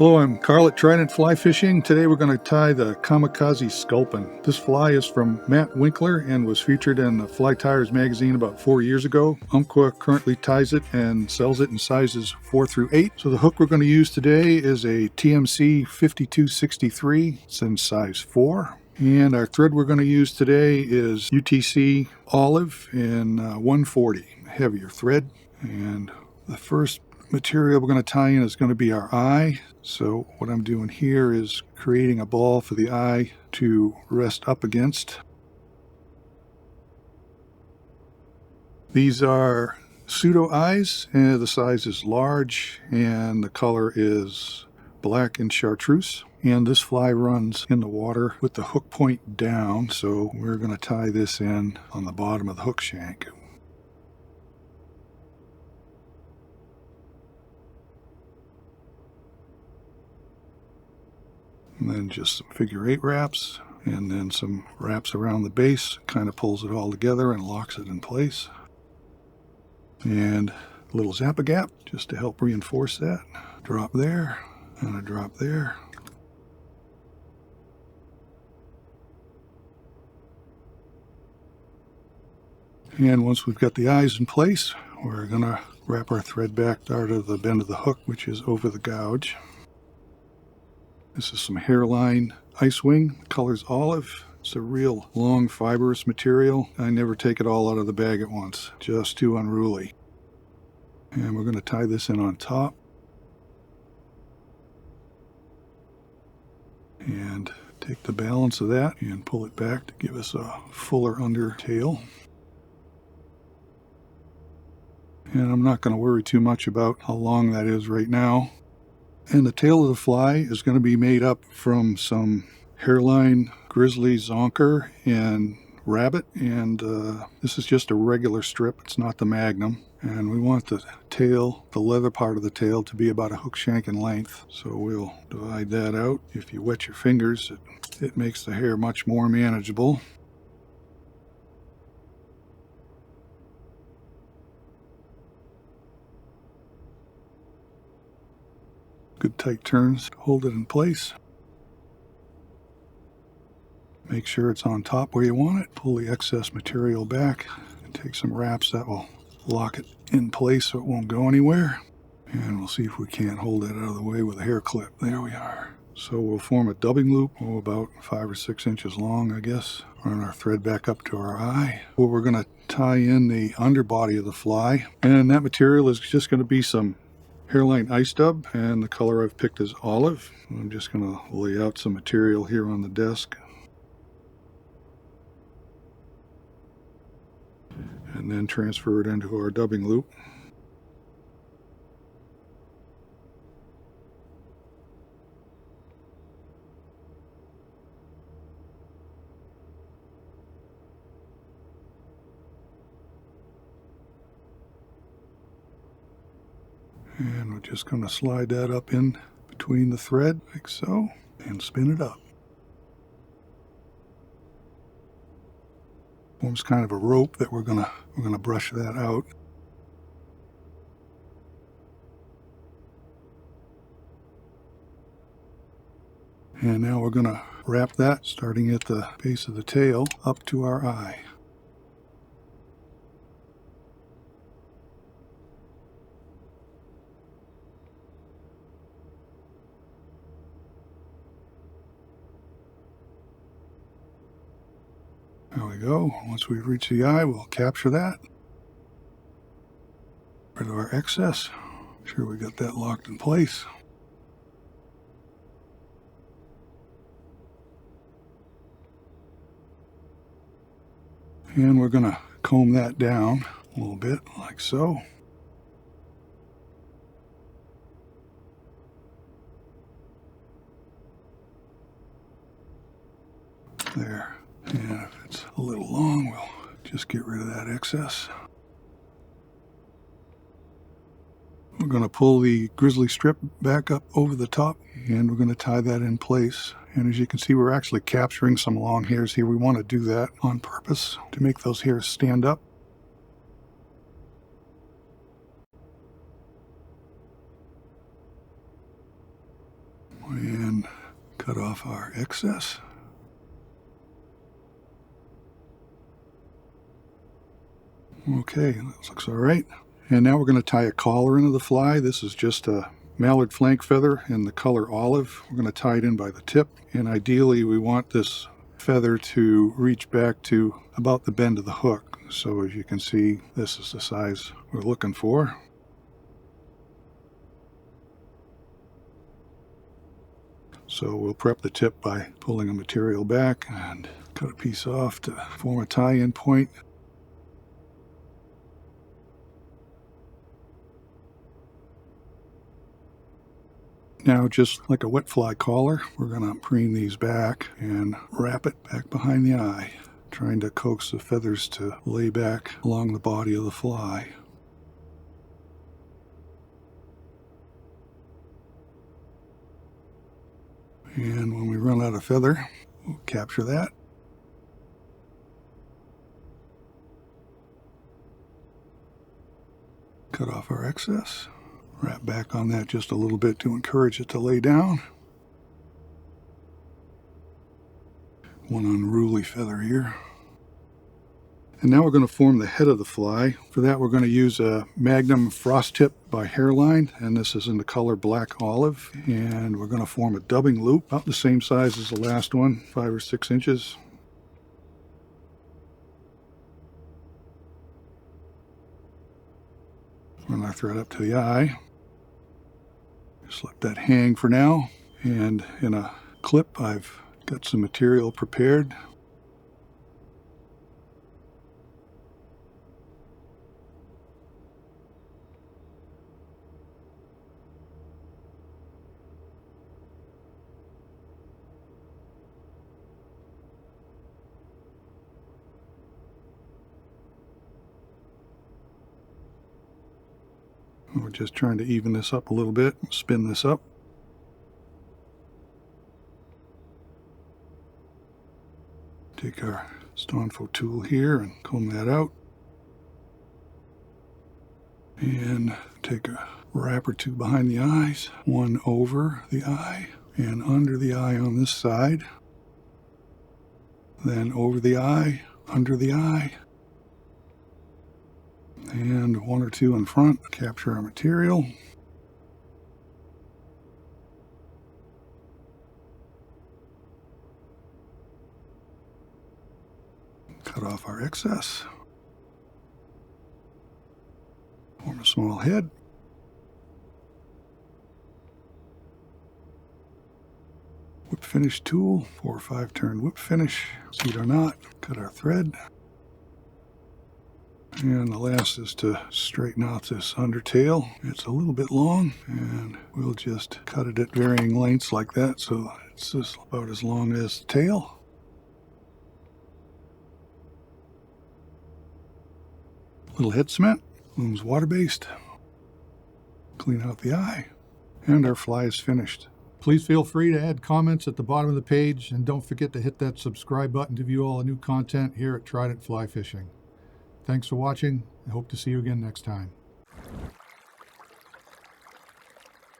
Hello, I'm Carl at Trident Fly Fishing. Today we're going to tie the Kamikaze Sculpin. This fly is from Matt Winkler and was featured in the Fly Tyers magazine about 4 years ago. Umpqua currently ties it and sells it in sizes 4 through 8. So the hook we're going to use today is a TMC 5263. It's in size 4. And our thread we're going to use today is UTC Olive in 140, heavier thread. And the first material we're going to tie in is going to be our eye. So what I'm doing here is creating a ball for the eye to rest up against. These are pseudo eyes, and the size is large and the color is black and chartreuse. And this fly runs in the water with the hook point down, so we're going to tie this in on the bottom of the hook shank. And then just some figure 8 wraps, and then some wraps around the base, kind of pulls it all together and locks it in place. And a little zap-a-gap just to help reinforce that. Drop there, and a drop there. And once we've got the eyes in place, we're going to wrap our thread back out of the bend of the hook, which is over the gouge. This is some hairline ice wing. The color's olive. It's a real long fibrous material. I never take it all out of the bag at once. Just too unruly. And we're going to tie this in on top. And take the balance of that and pull it back to give us a fuller under tail. And I'm not going to worry too much about how long that is right now. And the tail of the fly is going to be made up from some hairline, grizzly, zonker, and rabbit. And this is just a regular strip. It's not the magnum. And we want the tail, the leather part of the tail, to be about a hook shank in length. So we'll divide that out. If you wet your fingers, it makes the hair much more manageable. Good tight turns to hold it in place. Make sure it's on top where you want it. Pull the excess material back and take some wraps that will lock it in place so it won't go anywhere. And we'll see if we can't hold it out of the way with a hair clip. There we are. So we'll form a dubbing loop, about 5 or 6 inches long, I guess. Run our thread back up to our eye. Well, we're going to tie in the underbody of the fly. And that material is just going to be some hairline ice dub, and the color I've picked is olive. I'm just going to lay out some material here on the desk. And then transfer it into our dubbing loop. And we're just going to slide that up in between the thread, like so, and spin it up. Forms kind of a rope that we're gonna brush that out. And now we're gonna wrap that, starting at the base of the tail, up to our eye. There we go. Once we reach the eye, we'll capture that. Rid of our excess. Make sure we got that locked in place. And we're going to comb that down a little bit, like so. There. And if it's a little long, we'll just get rid of that excess. We're going to pull the grizzly strip back up over the top, and we're going to tie that in place. And as you can see, we're actually capturing some long hairs here. We want to do that on purpose to make those hairs stand up. Cut off our excess. Okay, that looks all right. And now we're going to tie a collar into the fly. This is just a Mallard flank feather in the color olive. We're going to tie it in by the tip, and ideally we want this feather to reach back to about the bend of the hook. So as you can see, this is the size we're looking for. So we'll prep the tip by pulling the material back and cut a piece off to form a tie-in point. Now, just like a wet fly collar, we're going to preen these back and wrap it back behind the eye, trying to coax the feathers to lay back along the body of the fly. And when we run out of feather, we'll capture that. Cut off our excess. Wrap back on that just a little bit to encourage it to lay down. One unruly feather here. And now we're going to form the head of the fly. For that, we're going to use a Magnum Frost Tip by Hairline, and this is in the color black olive. And we're going to form a dubbing loop, about the same size as the last one, 5 or 6 inches. Run our thread up to the eye. Just let that hang for now. And in a clip, I've got some material prepared. We're just trying to even this up a little bit, spin this up. Take our Stonefo tool here and comb that out. And take a wrap or two behind the eyes, one over the eye and under the eye on this side. Then over the eye, under the eye. And 1 or 2 in front, capture our material. Cut off our excess. Form a small head. Whip finish tool, 4 or 5 turn whip finish. Seat our knot, cut our thread. And the last is to straighten out this undertail. It's a little bit long, and we'll just cut it at varying lengths like that, so it's just about as long as the tail. Little head cement, loom's water-based. Clean out the eye, and our fly is finished. Please feel free to add comments at the bottom of the page, and don't forget to hit that subscribe button to view all the new content here at Trident Fly Fishing. Thanks for watching. I hope to see you again next time.